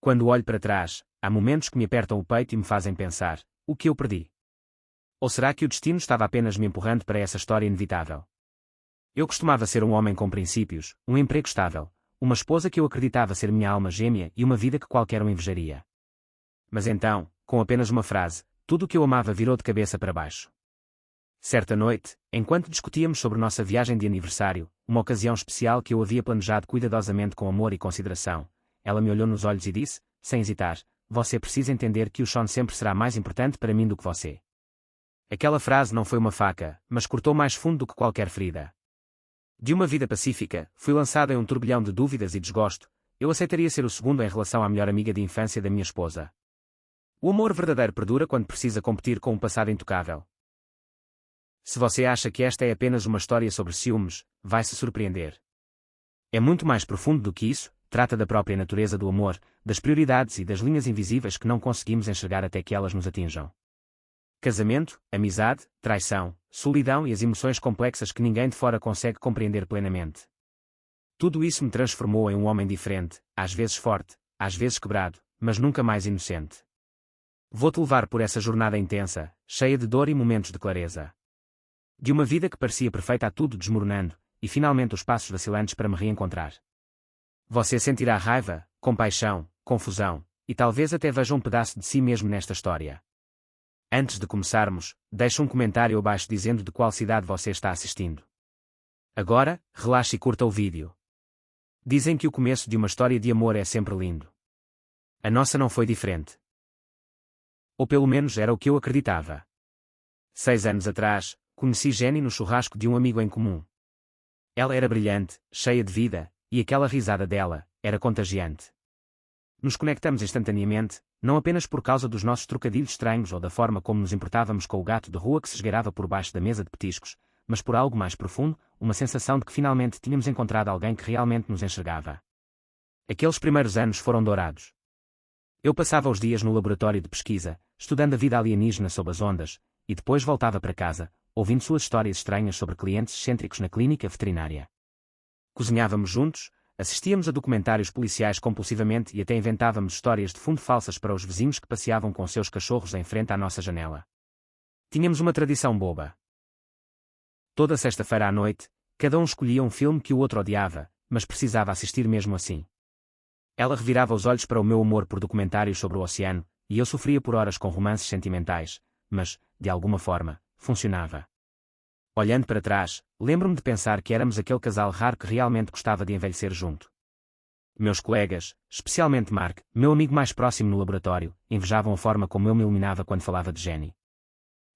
Quando olho para trás, há momentos que me apertam o peito e me fazem pensar: o que eu perdi? Ou será que o destino estava apenas me empurrando para essa história inevitável? Eu costumava ser um homem com princípios, um emprego estável, uma esposa que eu acreditava ser minha alma gêmea e uma vida que qualquer um invejaria. Mas então, com apenas uma frase, tudo o que eu amava virou de cabeça para baixo. Certa noite, enquanto discutíamos sobre nossa viagem de aniversário, uma ocasião especial que eu havia planejado cuidadosamente com amor e consideração, ela me olhou nos olhos e disse, sem hesitar: você precisa entender que o Sean sempre será mais importante para mim do que você. Aquela frase não foi uma faca, mas cortou mais fundo do que qualquer ferida. De uma vida pacífica, fui lançado em um turbilhão de dúvidas e desgosto. Eu aceitaria ser o segundo em relação à melhor amiga de infância da minha esposa. O amor verdadeiro perdura quando precisa competir com um passado intocável. Se você acha que esta é apenas uma história sobre ciúmes, vai se surpreender. É muito mais profundo do que isso, trata da própria natureza do amor, das prioridades e das linhas invisíveis que não conseguimos enxergar até que elas nos atinjam. Casamento, amizade, traição, solidão e as emoções complexas que ninguém de fora consegue compreender plenamente. Tudo isso me transformou em um homem diferente, às vezes forte, às vezes quebrado, mas nunca mais inocente. Vou-te levar por essa jornada intensa, cheia de dor e momentos de clareza. De uma vida que parecia perfeita a tudo desmoronando, e finalmente os passos vacilantes para me reencontrar. Você sentirá raiva, compaixão, confusão, e talvez até veja um pedaço de si mesmo nesta história. Antes de começarmos, deixe um comentário abaixo dizendo de qual cidade você está assistindo. Agora, relaxe e curta o vídeo. Dizem que o começo de uma história de amor é sempre lindo. A nossa não foi diferente. Ou pelo menos era o que eu acreditava. 6 anos atrás, conheci Jenny no churrasco de um amigo em comum. Ela era brilhante, cheia de vida, e aquela risada dela era contagiante. Nos conectamos instantaneamente, não apenas por causa dos nossos trocadilhos estranhos ou da forma como nos importávamos com o gato de rua que se esgueirava por baixo da mesa de petiscos, mas por algo mais profundo, uma sensação de que finalmente tínhamos encontrado alguém que realmente nos enxergava. Aqueles primeiros anos foram dourados. Eu passava os dias no laboratório de pesquisa, estudando a vida alienígena sob as ondas, e depois voltava para casa, ouvindo suas histórias estranhas sobre clientes excêntricos na clínica veterinária. Cozinhávamos juntos, assistíamos a documentários policiais compulsivamente e até inventávamos histórias de fundo falsas para os vizinhos que passeavam com seus cachorros em frente à nossa janela. Tínhamos uma tradição boba. Toda sexta-feira à noite, cada um escolhia um filme que o outro odiava, mas precisava assistir mesmo assim. Ela revirava os olhos para o meu amor por documentários sobre o oceano, e eu sofria por horas com romances sentimentais, mas, de alguma forma, funcionava. Olhando para trás, lembro-me de pensar que éramos aquele casal raro que realmente gostava de envelhecer junto. Meus colegas, especialmente Mark, meu amigo mais próximo no laboratório, invejavam a forma como eu me iluminava quando falava de Jenny.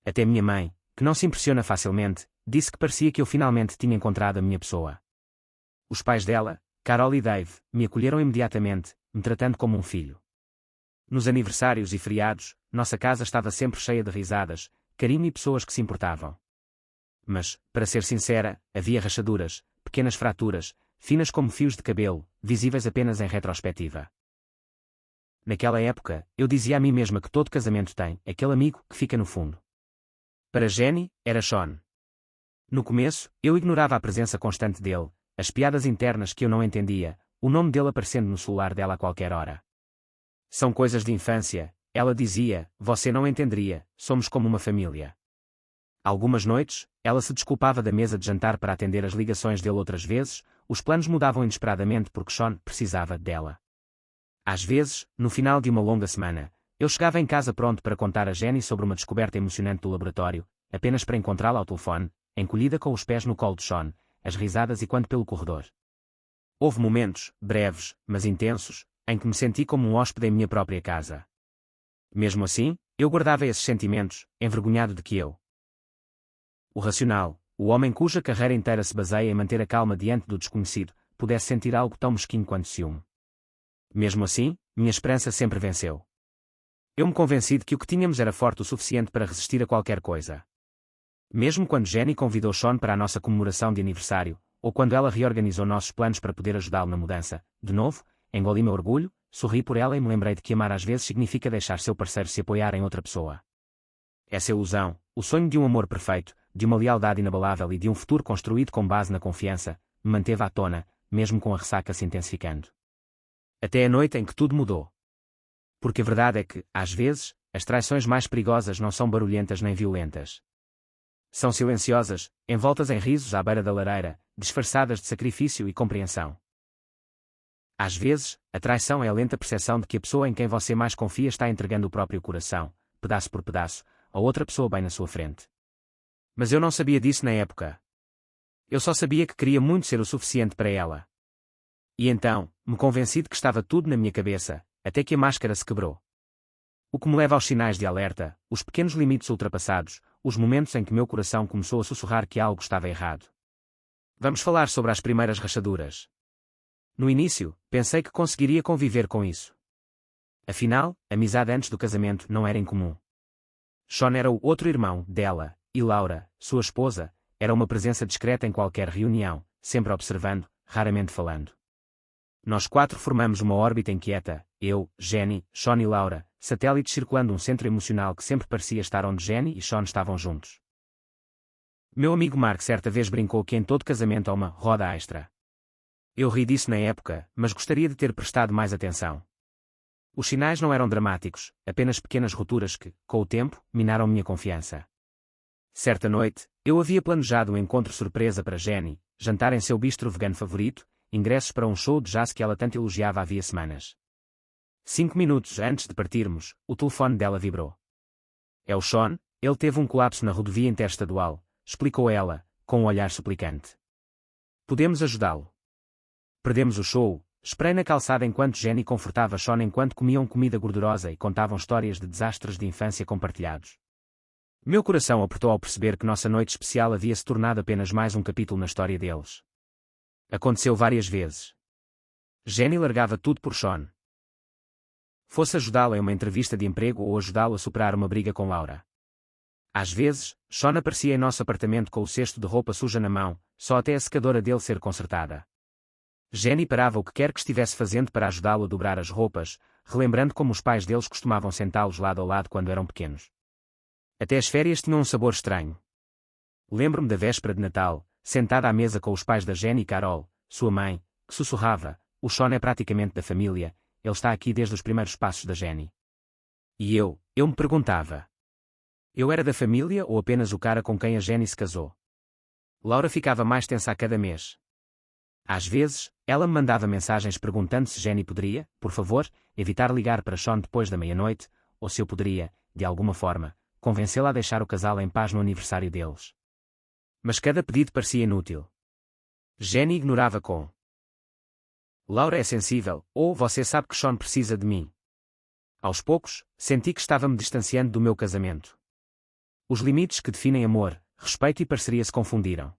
Até minha mãe, que não se impressiona facilmente, disse que parecia que eu finalmente tinha encontrado a minha pessoa. Os pais dela, Carol e Dave, me acolheram imediatamente, me tratando como um filho. Nos aniversários e feriados, nossa casa estava sempre cheia de risadas, carinho e pessoas que se importavam. Mas, para ser sincera, havia rachaduras, pequenas fraturas, finas como fios de cabelo, visíveis apenas em retrospectiva. Naquela época, eu dizia a mim mesma que todo casamento tem aquele amigo que fica no fundo. Para Jenny, era Sean. No começo, eu ignorava a presença constante dele, as piadas internas que eu não entendia, o nome dele aparecendo no celular dela a qualquer hora. São coisas de infância, ela dizia, você não entenderia, somos como uma família. Algumas noites, ela se desculpava da mesa de jantar para atender as ligações dele outras vezes, os planos mudavam inesperadamente porque Sean precisava dela. Às vezes, no final de uma longa semana, eu chegava em casa pronto para contar a Jenny sobre uma descoberta emocionante do laboratório, apenas para encontrá-la ao telefone, encolhida com os pés no colo de Sean, as risadas e quando pelo corredor. Houve momentos, breves, mas intensos, em que me senti como um hóspede em minha própria casa. Mesmo assim, eu guardava esses sentimentos, envergonhado de que eu, o racional, o homem cuja carreira inteira se baseia em manter a calma diante do desconhecido, pudesse sentir algo tão mesquinho quanto ciúme. Mesmo assim, minha esperança sempre venceu. Eu me convenci de que o que tínhamos era forte o suficiente para resistir a qualquer coisa. Mesmo quando Jenny convidou Sean para a nossa comemoração de aniversário, ou quando ela reorganizou nossos planos para poder ajudá-lo na mudança, de novo, engoli meu orgulho, sorri por ela e me lembrei de que amar às vezes significa deixar seu parceiro se apoiar em outra pessoa. Essa ilusão, o sonho de um amor perfeito, de uma lealdade inabalável e de um futuro construído com base na confiança, me manteve à tona, mesmo com a ressaca se intensificando. Até a noite em que tudo mudou. Porque a verdade é que, às vezes, as traições mais perigosas não são barulhentas nem violentas. São silenciosas, envoltas em risos à beira da lareira, disfarçadas de sacrifício e compreensão. Às vezes, a traição é a lenta percepção de que a pessoa em quem você mais confia está entregando o próprio coração, pedaço por pedaço, a outra pessoa bem na sua frente. Mas eu não sabia disso na época. Eu só sabia que queria muito ser o suficiente para ela. E então, me convenci de que estava tudo na minha cabeça, até que a máscara se quebrou. O que me leva aos sinais de alerta, os pequenos limites ultrapassados, os momentos em que meu coração começou a sussurrar que algo estava errado. Vamos falar sobre as primeiras rachaduras. No início, pensei que conseguiria conviver com isso. Afinal, amizade antes do casamento não era incomum. Sean era o outro irmão dela, e Laura, sua esposa, era uma presença discreta em qualquer reunião, sempre observando, raramente falando. Nós quatro formamos uma órbita inquieta, eu, Jenny, Sean e Laura, satélites circulando um centro emocional que sempre parecia estar onde Jenny e Sean estavam juntos. Meu amigo Mark certa vez brincou que em todo casamento há uma roda extra. Eu ri disso na época, mas gostaria de ter prestado mais atenção. Os sinais não eram dramáticos, apenas pequenas rupturas que, com o tempo, minaram minha confiança. Certa noite, eu havia planejado um encontro surpresa para Jenny, jantar em seu bistro vegano favorito, ingressos para um show de jazz que ela tanto elogiava havia semanas. 5 minutos antes de partirmos, o telefone dela vibrou. É o Sean, ele teve um colapso na rodovia interestadual, explicou ela, com um olhar suplicante. Podemos ajudá-lo. Perdemos o show. Esperei na calçada enquanto Jenny confortava Sean enquanto comiam comida gordurosa e contavam histórias de desastres de infância compartilhados. Meu coração apertou ao perceber que nossa noite especial havia se tornado apenas mais um capítulo na história deles. Aconteceu várias vezes. Jenny largava tudo por Sean. Fosse ajudá-la em uma entrevista de emprego ou ajudá-lo a superar uma briga com Laura. Às vezes, Sean aparecia em nosso apartamento com o cesto de roupa suja na mão, só até a secadora dele ser consertada. Jenny parava o que quer que estivesse fazendo para ajudá-lo a dobrar as roupas, relembrando como os pais deles costumavam sentá-los lado a lado quando eram pequenos. Até as férias tinham um sabor estranho. Lembro-me da véspera de Natal, sentada à mesa com os pais da Jenny e Carol, sua mãe, que sussurrava, o Sean é praticamente da família, ele está aqui desde os primeiros passos da Jenny. E eu me perguntava. Eu era da família ou apenas o cara com quem a Jenny se casou? Laura ficava mais tensa a cada mês. Às vezes, ela me mandava mensagens perguntando se Jenny poderia, por favor, evitar ligar para Sean depois da meia-noite, ou se eu poderia, de alguma forma, convencê-la a deixar o casal em paz no aniversário deles. Mas cada pedido parecia inútil. Jenny ignorava com: Laura é sensível, ou você sabe que Sean precisa de mim. Aos poucos, senti que estava me distanciando do meu casamento. Os limites que definem amor, respeito e parceria se confundiram.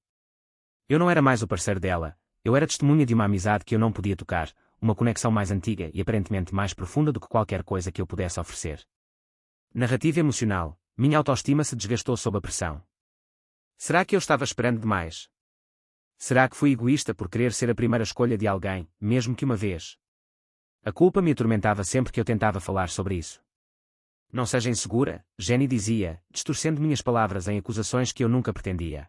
Eu não era mais o parceiro dela. Eu era testemunha de uma amizade que eu não podia tocar, uma conexão mais antiga e aparentemente mais profunda do que qualquer coisa que eu pudesse oferecer. Narrativa emocional, minha autoestima se desgastou sob a pressão. Será que eu estava esperando demais? Será que fui egoísta por querer ser a primeira escolha de alguém, mesmo que uma vez? A culpa me atormentava sempre que eu tentava falar sobre isso. Não seja insegura, Jenny dizia, distorcendo minhas palavras em acusações que eu nunca pretendia.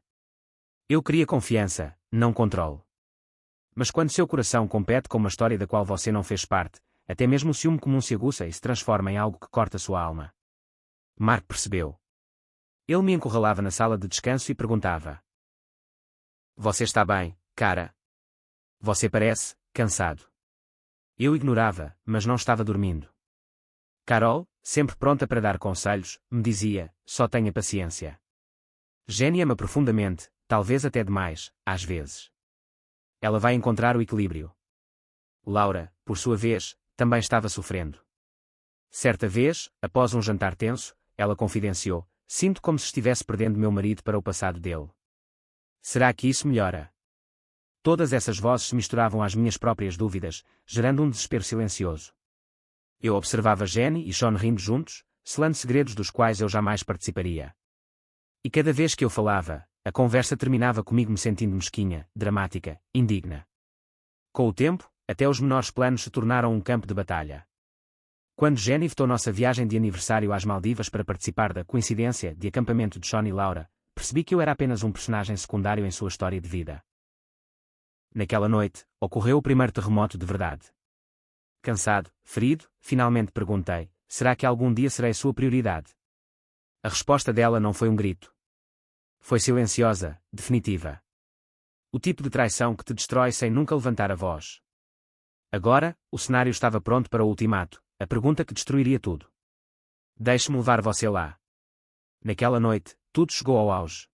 Eu queria confiança, não controle. Mas quando seu coração compete com uma história da qual você não fez parte, até mesmo o ciúme comum se aguça e se transforma em algo que corta sua alma. Mark percebeu. Ele me encurralava na sala de descanso e perguntava: Você está bem, cara? Você parece cansado. Eu ignorava, mas não estava dormindo. Carol, sempre pronta para dar conselhos, me dizia: só tenha paciência. Jenny ama profundamente, talvez até demais, às vezes. Ela vai encontrar o equilíbrio. Laura, por sua vez, também estava sofrendo. Certa vez, após um jantar tenso, ela confidenciou: sinto como se estivesse perdendo meu marido para o passado dele. Será que isso melhora? Todas essas vozes se misturavam às minhas próprias dúvidas, gerando um desespero silencioso. Eu observava Jenny e Sean rindo juntos, selando segredos dos quais eu jamais participaria. E cada vez que eu falava, a conversa terminava comigo me sentindo mesquinha, dramática, indigna. Com o tempo, até os menores planos se tornaram um campo de batalha. Quando Jenny vetou nossa viagem de aniversário às Maldivas para participar da coincidência de acampamento de Sean e Laura, percebi que eu era apenas um personagem secundário em sua história de vida. Naquela noite, ocorreu o primeiro terremoto de verdade. cansado, ferido, finalmente perguntei: será que algum dia serei sua prioridade? A resposta dela não foi um grito. Foi silenciosa, definitiva. O tipo de traição que te destrói sem nunca levantar a voz. Agora, o cenário estava pronto para o ultimato, a pergunta que destruiria tudo. Deixe-me levar você lá. Naquela noite, tudo chegou ao auge.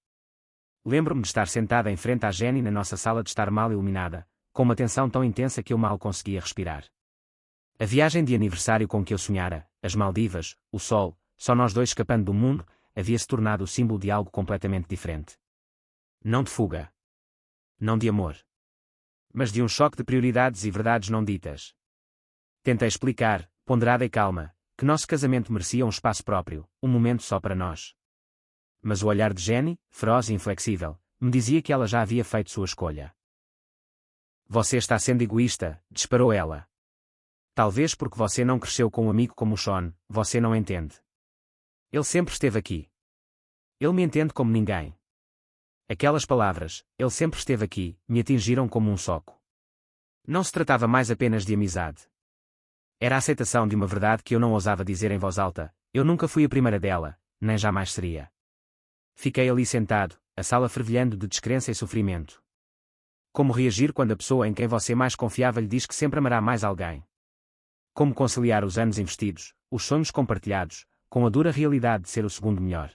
Lembro-me de estar sentada em frente à Jenny na nossa sala de estar mal iluminada, com uma tensão tão intensa que eu mal conseguia respirar. A viagem de aniversário com que eu sonhara, as Maldivas, o sol, só nós dois escapando do mundo, havia-se tornado o símbolo de algo completamente diferente. Não de fuga. Não de amor. Mas de um choque de prioridades e verdades não ditas. Tentei explicar, ponderada e calma, que nosso casamento merecia um espaço próprio, um momento só para nós. Mas o olhar de Jenny, feroz e inflexível, me dizia que ela já havia feito sua escolha. Você está sendo egoísta, disparou ela. Talvez porque você não cresceu com um amigo como o Sean, você não entende. Ele sempre esteve aqui. Ele me entende como ninguém. Aquelas palavras, ele sempre esteve aqui, me atingiram como um soco. Não se tratava mais apenas de amizade. Era a aceitação de uma verdade que eu não ousava dizer em voz alta: eu nunca fui a primeira dela, nem jamais seria. Fiquei ali sentado, a sala fervilhando de descrença e sofrimento. Como reagir quando a pessoa em quem você mais confiava lhe diz que sempre amará mais alguém? Como conciliar os anos investidos, os sonhos compartilhados, com a dura realidade de ser o segundo melhor?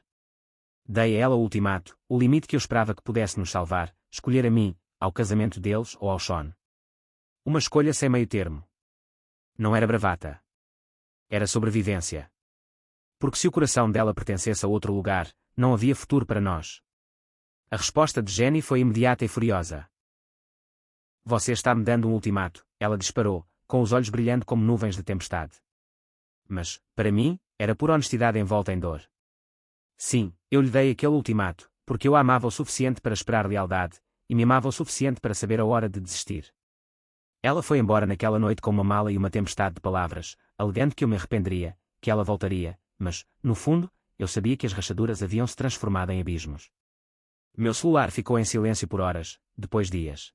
Dei a ela o ultimato, o limite que eu esperava que pudesse nos salvar, escolher a mim, ao casamento deles ou ao Sean. Uma escolha sem meio termo. Não era bravata. Era sobrevivência. Porque se o coração dela pertencesse a outro lugar, não havia futuro para nós. A resposta de Jenny foi imediata e furiosa. Você está me dando um ultimato, ela disparou, com os olhos brilhando como nuvens de tempestade. Mas, para mim, era pura honestidade envolta em dor. Sim, eu lhe dei aquele ultimato, porque eu a amava o suficiente para esperar lealdade, e me amava o suficiente para saber a hora de desistir. Ela foi embora naquela noite com uma mala e uma tempestade de palavras, alegando que eu me arrependeria, que ela voltaria, mas, no fundo, eu sabia que as rachaduras haviam se transformado em abismos. Meu celular ficou em silêncio por horas, depois dias.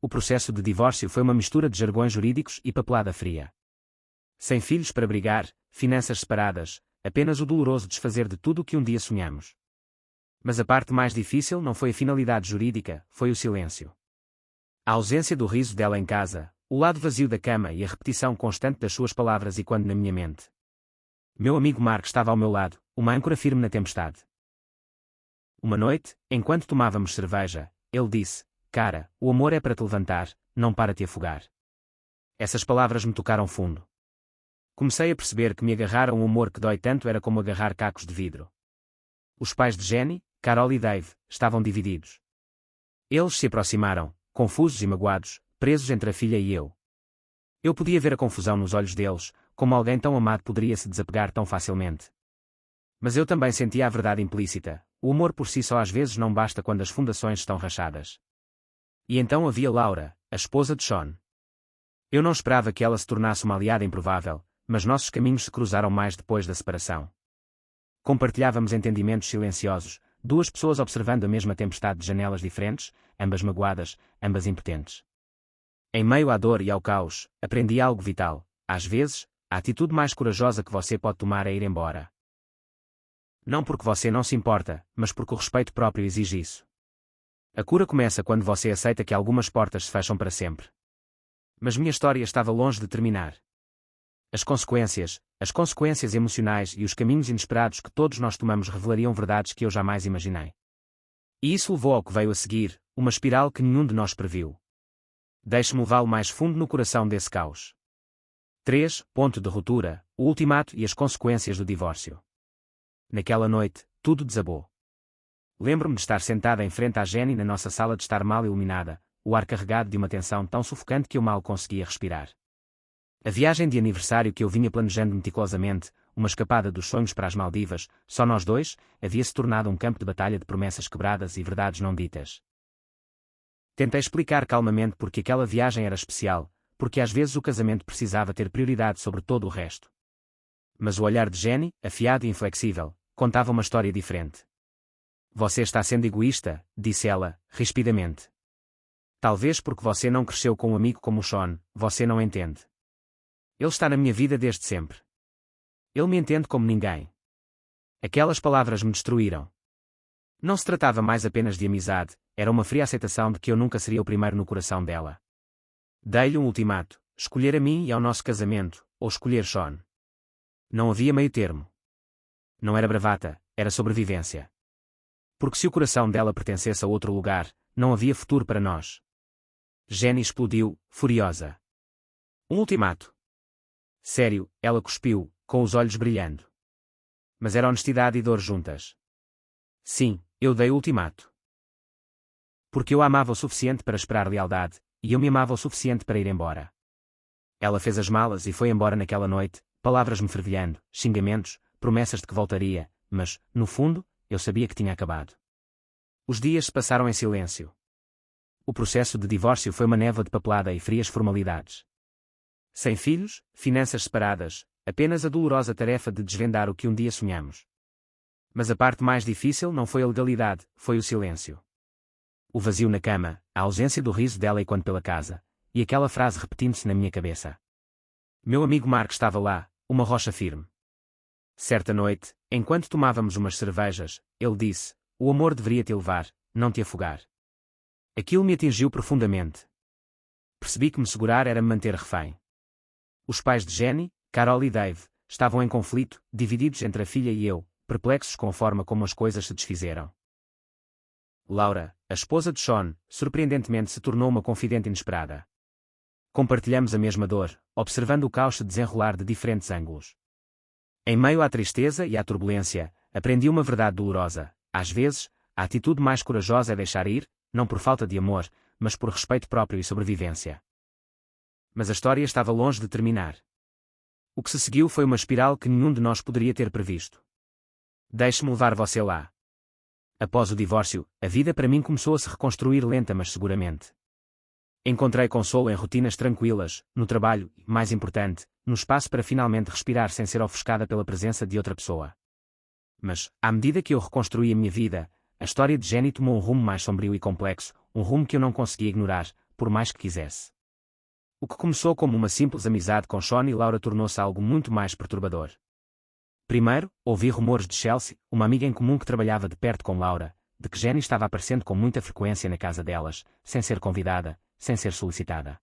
O processo de divórcio foi uma mistura de jargões jurídicos e papelada fria. Sem filhos para brigar, finanças separadas, apenas o doloroso desfazer de tudo o que um dia sonhamos. Mas a parte mais difícil não foi a finalidade jurídica, foi o silêncio. A ausência do riso dela em casa, o lado vazio da cama e a repetição constante das suas palavras e quando na minha mente. Meu amigo Mark estava ao meu lado, uma âncora firme na tempestade. Uma noite, enquanto tomávamos cerveja, ele disse: cara, o amor é para te levantar, não para te afogar. Essas palavras me tocaram fundo. Comecei a perceber que me agarrar a um amor que dói tanto era como agarrar cacos de vidro. Os pais de Jenny, Carol e Dave, estavam divididos. Eles se aproximaram, confusos e magoados, presos entre a filha e eu. Eu podia ver a confusão nos olhos deles, como alguém tão amado poderia se desapegar tão facilmente. Mas eu também sentia a verdade implícita: o amor por si só às vezes não basta quando as fundações estão rachadas. E então havia Laura, a esposa de Sean. Eu não esperava que ela se tornasse uma aliada improvável, mas nossos caminhos se cruzaram mais depois da separação. Compartilhávamos entendimentos silenciosos, duas pessoas observando a mesma tempestade de janelas diferentes, ambas magoadas, ambas impotentes. Em meio à dor e ao caos, aprendi algo vital: às vezes, a atitude mais corajosa que você pode tomar é ir embora. Não porque você não se importa, mas porque o respeito próprio exige isso. A cura começa quando você aceita que algumas portas se fecham para sempre. Mas minha história estava longe de terminar. As consequências emocionais e os caminhos inesperados que todos nós tomamos revelariam verdades que eu jamais imaginei. E isso levou ao que veio a seguir, uma espiral que nenhum de nós previu. Deixe-me levá-lo mais fundo no coração desse caos. 3. Ponto de ruptura, o ultimato e as consequências do divórcio. Naquela noite, tudo desabou. Lembro-me de estar sentada em frente à Jenny na nossa sala de estar mal iluminada, o ar carregado de uma tensão tão sufocante que eu mal conseguia respirar. A viagem de aniversário que eu vinha planejando meticulosamente, uma escapada dos sonhos para as Maldivas, só nós dois, havia-se tornado um campo de batalha de promessas quebradas e verdades não ditas. Tentei explicar calmamente porque aquela viagem era especial, porque às vezes o casamento precisava ter prioridade sobre todo o resto. Mas o olhar de Jenny, afiado e inflexível, contava uma história diferente. Você está sendo egoísta, disse ela, rispidamente. Talvez porque você não cresceu com um amigo como o Sean, você não entende. Ele está na minha vida desde sempre. Ele me entende como ninguém. Aquelas palavras me destruíram. Não se tratava mais apenas de amizade, era uma fria aceitação de que eu nunca seria o primeiro no coração dela. Dei-lhe um ultimato: escolher a mim e ao nosso casamento, ou escolher Sean. Não havia meio termo. Não era bravata, era sobrevivência. Porque se o coração dela pertencesse a outro lugar, não havia futuro para nós. Jenny explodiu, furiosa. Um ultimato. Sério, ela cuspiu, com os olhos brilhando. Mas era honestidade e dor juntas. Sim, eu dei o ultimato. Porque eu a amava o suficiente para esperar lealdade, e eu me amava o suficiente para ir embora. Ela fez as malas e foi embora naquela noite, palavras me fervilhando, xingamentos, promessas de que voltaria, mas, no fundo, eu sabia que tinha acabado. Os dias se passaram em silêncio. O processo de divórcio foi uma névoa de papelada e frias formalidades. Sem filhos, finanças separadas, apenas a dolorosa tarefa de desvendar o que um dia sonhamos. Mas a parte mais difícil não foi a legalidade, foi o silêncio. O vazio na cama, a ausência do riso dela enquanto pela casa, e aquela frase repetindo-se na minha cabeça. Meu amigo Mark estava lá, uma rocha firme. Certa noite, enquanto tomávamos umas cervejas, ele disse: o amor deveria te levar, não te afogar. Aquilo me atingiu profundamente. Percebi que me segurar era me manter refém. Os pais de Jenny, Carol e Dave, estavam em conflito, divididos entre a filha e eu, perplexos com a forma como as coisas se desfizeram. Laura, a esposa de Sean, surpreendentemente se tornou uma confidente inesperada. Compartilhamos a mesma dor, observando o caos se desenrolar de diferentes ângulos. Em meio à tristeza e à turbulência, aprendi uma verdade dolorosa: às vezes, a atitude mais corajosa é deixar ir, não por falta de amor, mas por respeito próprio e sobrevivência. Mas a história estava longe de terminar. O que se seguiu foi uma espiral que nenhum de nós poderia ter previsto. Deixe-me levar você lá. Após o divórcio, a vida para mim começou a se reconstruir lenta mas seguramente. Encontrei consolo em rotinas tranquilas, no trabalho e, mais importante, no espaço para finalmente respirar sem ser ofuscada pela presença de outra pessoa. Mas, à medida que eu reconstruí a minha vida, a história de Jenny tomou um rumo mais sombrio e complexo, um rumo que eu não conseguia ignorar, por mais que quisesse. O que começou como uma simples amizade com Sean e Laura tornou-se algo muito mais perturbador. Primeiro, ouvi rumores de Chelsea, uma amiga em comum que trabalhava de perto com Laura, de que Jenny estava aparecendo com muita frequência na casa delas, sem ser convidada, sem ser solicitada.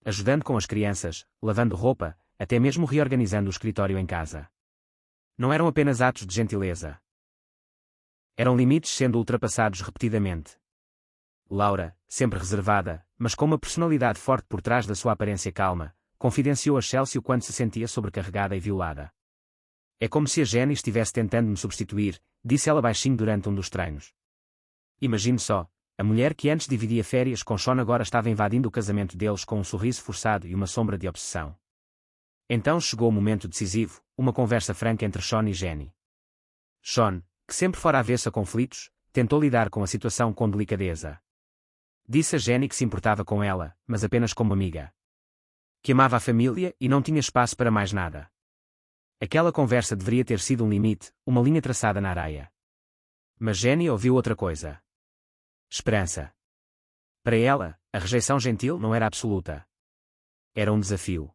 Ajudando com as crianças, lavando roupa, até mesmo reorganizando o escritório em casa. Não eram apenas atos de gentileza. Eram limites sendo ultrapassados repetidamente. Laura, sempre reservada, mas com uma personalidade forte por trás da sua aparência calma, confidenciou a Chelsea quando se sentia sobrecarregada e violada. É como se a Jenny estivesse tentando me substituir, disse ela baixinho durante um dos treinos. Imagine só, a mulher que antes dividia férias com Sean agora estava invadindo o casamento deles com um sorriso forçado e uma sombra de obsessão. Então chegou o momento decisivo, uma conversa franca entre Sean e Jenny. Sean, que sempre fora avesso a conflitos, tentou lidar com a situação com delicadeza. Disse a Jenny que se importava com ela, mas apenas como amiga. Que amava a família e não tinha espaço para mais nada. Aquela conversa deveria ter sido um limite, uma linha traçada na areia. Mas Jenny ouviu outra coisa. Esperança. Para ela, a rejeição gentil não era absoluta. Era um desafio.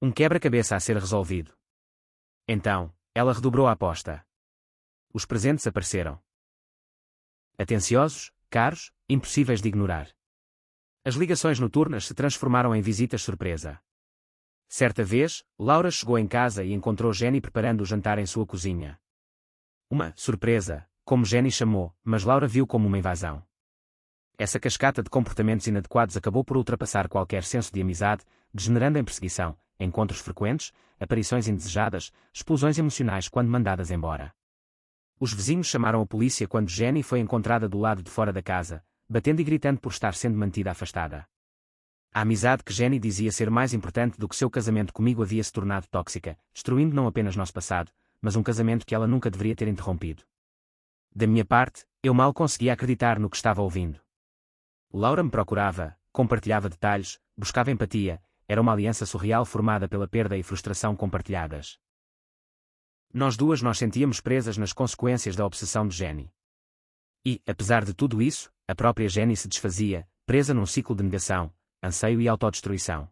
Um quebra-cabeça a ser resolvido. Então, ela redobrou a aposta. Os presentes apareceram. Atenciosos, caros, impossíveis de ignorar. As ligações noturnas se transformaram em visitas surpresa. Certa vez, Laura chegou em casa e encontrou Jenny preparando o jantar em sua cozinha. Uma surpresa, como Jenny chamou, mas Laura viu como uma invasão. Essa cascata de comportamentos inadequados acabou por ultrapassar qualquer senso de amizade, degenerando em perseguição, encontros frequentes, aparições indesejadas, explosões emocionais quando mandadas embora. Os vizinhos chamaram a polícia quando Jenny foi encontrada do lado de fora da casa, batendo e gritando por estar sendo mantida afastada. A amizade que Jenny dizia ser mais importante do que seu casamento comigo havia se tornado tóxica, destruindo não apenas nosso passado, mas um casamento que ela nunca deveria ter interrompido. Da minha parte, eu mal conseguia acreditar no que estava ouvindo. Laura me procurava, compartilhava detalhes, buscava empatia, era uma aliança surreal formada pela perda e frustração compartilhadas. Nós duas nos sentíamos presas nas consequências da obsessão de Jenny. E, apesar de tudo isso, a própria Jenny se desfazia, presa num ciclo de negação, anseio e autodestruição.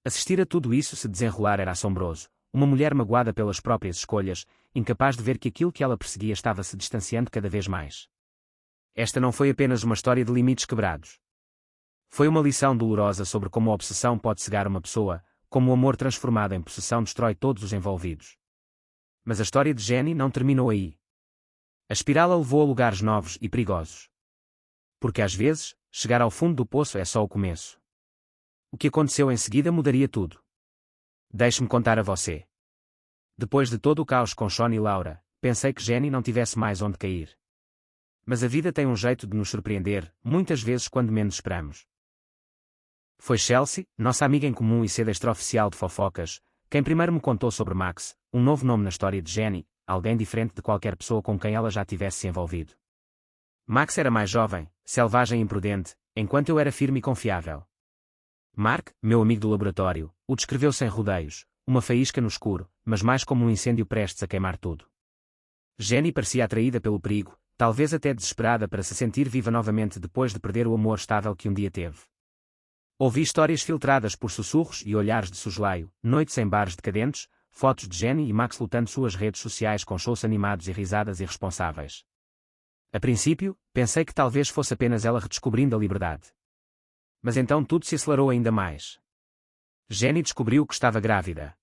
Assistir a tudo isso se desenrolar era assombroso. Uma mulher magoada pelas próprias escolhas, incapaz de ver que aquilo que ela perseguia estava se distanciando cada vez mais. Esta não foi apenas uma história de limites quebrados. Foi uma lição dolorosa sobre como a obsessão pode cegar uma pessoa, como o amor transformado em possessão destrói todos os envolvidos. Mas a história de Jenny não terminou aí. A espiral a levou a lugares novos e perigosos. Porque às vezes, chegar ao fundo do poço é só o começo. O que aconteceu em seguida mudaria tudo. Deixe-me contar a você. Depois de todo o caos com Sean e Laura, pensei que Jenny não tivesse mais onde cair. Mas a vida tem um jeito de nos surpreender, muitas vezes quando menos esperamos. Foi Chelsea, nossa amiga em comum e sede extraoficial de fofocas, quem primeiro me contou sobre Max, um novo nome na história de Jenny, alguém diferente de qualquer pessoa com quem ela já tivesse se envolvido. Max era mais jovem, selvagem e imprudente, enquanto eu era firme e confiável. Mark, meu amigo do laboratório, o descreveu sem rodeios, uma faísca no escuro, mas mais como um incêndio prestes a queimar tudo. Jenny parecia atraída pelo perigo, talvez até desesperada para se sentir viva novamente depois de perder o amor estável que um dia teve. Ouvi histórias filtradas por sussurros e olhares de soslaio, noites em bares decadentes, fotos de Jenny e Max lutando suas redes sociais com shows animados e risadas irresponsáveis. A princípio, pensei que talvez fosse apenas ela redescobrindo a liberdade. Mas então tudo se acelerou ainda mais. Jenny descobriu que estava grávida.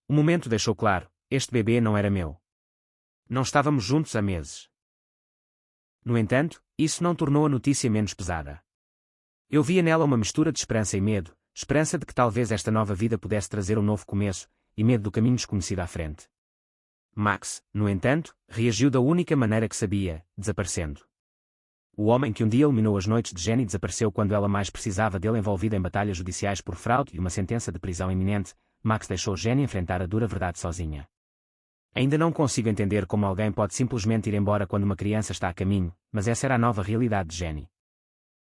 O momento deixou claro, este bebê não era meu. Não estávamos juntos há meses. No entanto, isso não tornou a notícia menos pesada. Eu via nela uma mistura de esperança e medo, esperança de que talvez esta nova vida pudesse trazer um novo começo, e medo do caminho desconhecido à frente. Max, no entanto, reagiu da única maneira que sabia, desaparecendo. O homem que um dia eliminou as noites de Jenny desapareceu quando ela mais precisava dele, envolvida em batalhas judiciais por fraude e uma sentença de prisão iminente. Max deixou Jenny enfrentar a dura verdade sozinha. Ainda não consigo entender como alguém pode simplesmente ir embora quando uma criança está a caminho, mas essa era a nova realidade de Jenny.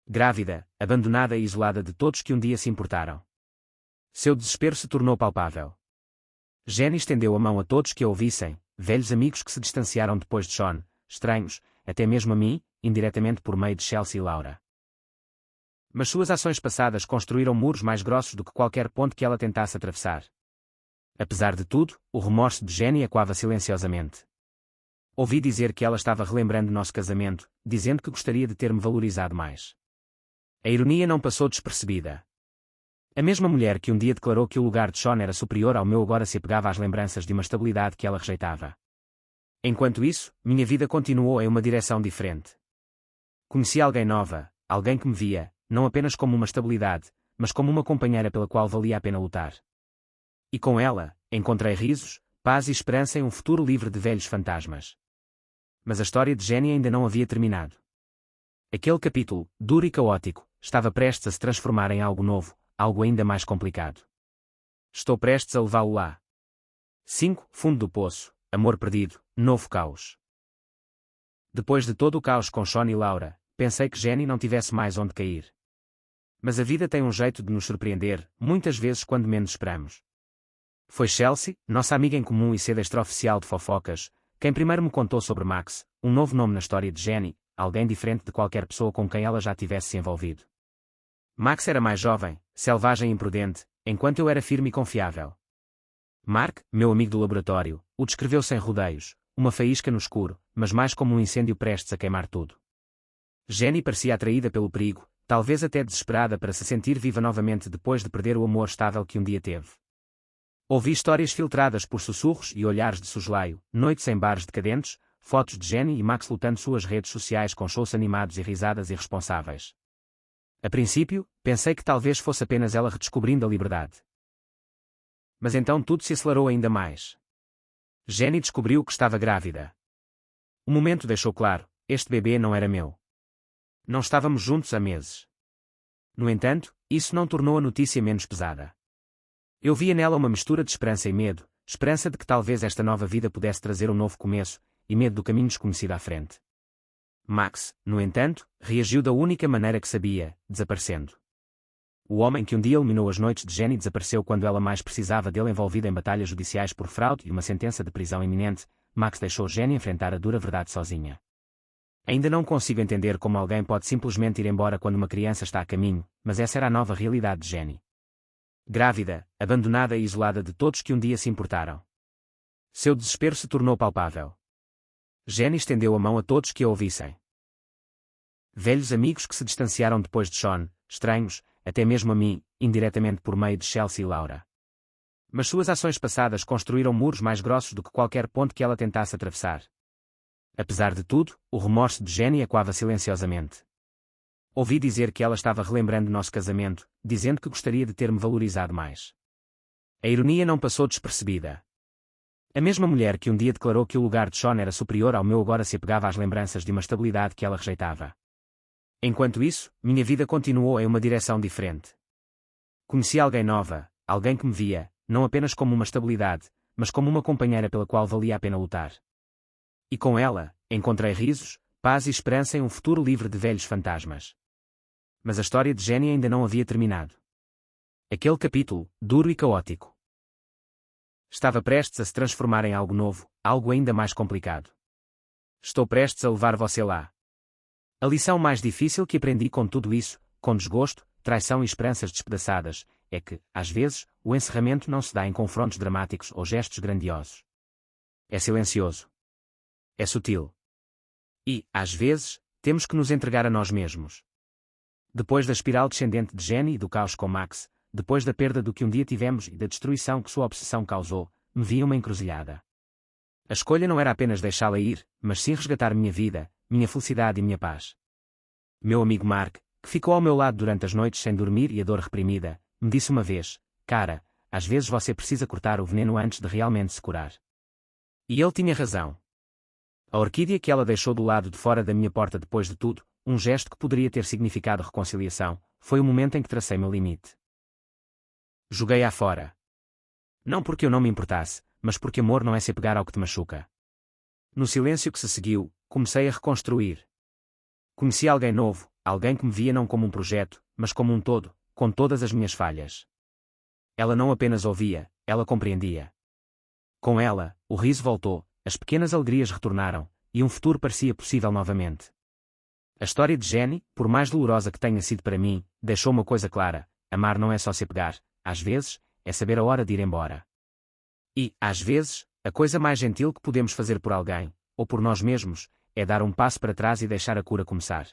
Grávida, abandonada e isolada de todos que um dia se importaram. Seu desespero se tornou palpável. Jenny estendeu a mão a todos que a ouvissem, velhos amigos que se distanciaram depois de Sean, estranhos, até mesmo a mim, indiretamente por meio de Chelsea e Laura. Mas suas ações passadas construíram muros mais grossos do que qualquer ponte que ela tentasse atravessar. Apesar de tudo, o remorso de Jenny ecoava silenciosamente. Ouvi dizer que ela estava relembrando nosso casamento, dizendo que gostaria de ter-me valorizado mais. A ironia não passou despercebida. A mesma mulher que um dia declarou que o lugar de Sean era superior ao meu agora se apegava às lembranças de uma estabilidade que ela rejeitava. Enquanto isso, minha vida continuou em uma direção diferente. Conheci alguém nova, alguém que me via, não apenas como uma estabilidade, mas como uma companheira pela qual valia a pena lutar. E com ela, encontrei risos, paz e esperança em um futuro livre de velhos fantasmas. Mas a história de Jenny ainda não havia terminado. Aquele capítulo, duro e caótico, estava prestes a se transformar em algo novo, algo ainda mais complicado. Estou prestes a levá-lo lá. 5. Fundo do poço, amor perdido, novo caos. Depois de todo o caos com Sean e Laura, pensei que Jenny não tivesse mais onde cair. Mas a vida tem um jeito de nos surpreender, muitas vezes quando menos esperamos. Foi Chelsea, nossa amiga em comum e sede extraoficial de fofocas, quem primeiro me contou sobre Max, um novo nome na história de Jenny, alguém diferente de qualquer pessoa com quem ela já tivesse se envolvido. Max era mais jovem, selvagem e imprudente, enquanto eu era firme e confiável. Mark, meu amigo do laboratório, o descreveu sem rodeios, uma faísca no escuro, mas mais como um incêndio prestes a queimar tudo. Jenny parecia atraída pelo perigo, talvez até desesperada para se sentir viva novamente depois de perder o amor estável que um dia teve. Ouvi histórias filtradas por sussurros e olhares de soslaio, noites em bares decadentes, fotos de Jenny e Max lutando suas redes sociais com shows animados e risadas irresponsáveis. A princípio, pensei que talvez fosse apenas ela redescobrindo a liberdade. Mas então tudo se acelerou ainda mais. Jenny descobriu que estava grávida. O momento deixou claro, este bebê não era meu. Não estávamos juntos há meses. No entanto, isso não tornou a notícia menos pesada. Eu via nela uma mistura de esperança e medo, esperança de que talvez esta nova vida pudesse trazer um novo começo, e medo do caminho desconhecido à frente. Max, no entanto, reagiu da única maneira que sabia, desaparecendo. O homem que um dia eliminou as noites de Jenny desapareceu quando ela mais precisava dele, envolvida em batalhas judiciais por fraude e uma sentença de prisão iminente. Max deixou Jenny enfrentar a dura verdade sozinha. Ainda não consigo entender como alguém pode simplesmente ir embora quando uma criança está a caminho, mas essa era a nova realidade de Jenny. grávida, abandonada e isolada de todos que um dia se importaram. Seu desespero se tornou palpável. Jenny estendeu a mão a todos que a ouvissem. Velhos amigos que se distanciaram depois de Sean, estranhos, até mesmo a mim, indiretamente por meio de Chelsea e Laura. Mas suas ações passadas construíram muros mais grossos do que qualquer ponte que ela tentasse atravessar. Apesar de tudo, o remorso de Jenny ecoava silenciosamente. Ouvi dizer que ela estava relembrando nosso casamento, dizendo que gostaria de ter-me valorizado mais. A ironia não passou despercebida. A mesma mulher que um dia declarou que o lugar de Sean era superior ao meu agora se apegava às lembranças de uma estabilidade que ela rejeitava. Enquanto isso, minha vida continuou em uma direção diferente. Conheci alguém nova, alguém que me via, não apenas como uma estabilidade, mas como uma companheira pela qual valia a pena lutar. E com ela, encontrei risos, paz e esperança em um futuro livre de velhos fantasmas. Mas a história de Jenny ainda não havia terminado. Aquele capítulo, duro e caótico, estava prestes a se transformar em algo novo, algo ainda mais complicado. Estou prestes a levar você lá. A lição mais difícil que aprendi com tudo isso, com desgosto, traição e esperanças despedaçadas, é que, às vezes, o encerramento não se dá em confrontos dramáticos ou gestos grandiosos. É silencioso. É sutil. E, às vezes, temos que nos entregar a nós mesmos. Depois da espiral descendente de Jenny e do caos com Max, depois da perda do que um dia tivemos e da destruição que sua obsessão causou, me vi uma encruzilhada. A escolha não era apenas deixá-la ir, mas sim resgatar minha vida, minha felicidade e minha paz. Meu amigo Mark, que ficou ao meu lado durante as noites sem dormir e a dor reprimida, me disse uma vez: cara, às vezes você precisa cortar o veneno antes de realmente se curar. E ele tinha razão. A orquídea que ela deixou do lado de fora da minha porta depois de tudo, um gesto que poderia ter significado reconciliação, foi o momento em que tracei meu limite. Joguei-a fora. Não porque eu não me importasse, mas porque amor não é se apegar ao que te machuca. No silêncio que se seguiu, comecei a reconstruir. Conheci alguém novo, alguém que me via não como um projeto, mas como um todo, com todas as minhas falhas. Ela não apenas ouvia, ela compreendia. Com ela, o riso voltou, as pequenas alegrias retornaram, e um futuro parecia possível novamente. A história de Jenny, por mais dolorosa que tenha sido para mim, deixou uma coisa clara: amar não é só se apegar, às vezes, é saber a hora de ir embora. E, às vezes, a coisa mais gentil que podemos fazer por alguém, ou por nós mesmos, é dar um passo para trás e deixar a cura começar.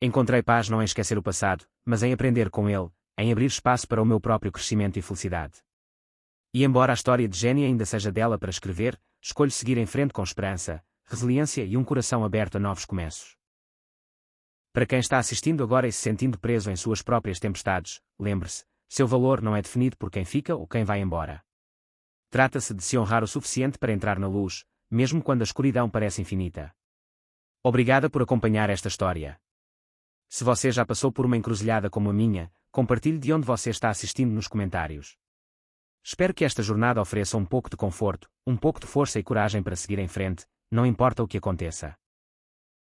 Encontrei paz não em esquecer o passado, mas em aprender com ele, em abrir espaço para o meu próprio crescimento e felicidade. E embora a história de Jenny ainda seja dela para escrever, escolho seguir em frente com esperança, resiliência e um coração aberto a novos começos. Para quem está assistindo agora e se sentindo preso em suas próprias tempestades, lembre-se: seu valor não é definido por quem fica ou quem vai embora. Trata-se de se honrar o suficiente para entrar na luz, mesmo quando a escuridão parece infinita. Obrigada por acompanhar esta história. Se você já passou por uma encruzilhada como a minha, compartilhe de onde você está assistindo nos comentários. Espero que esta jornada ofereça um pouco de conforto, um pouco de força e coragem para seguir em frente, não importa o que aconteça.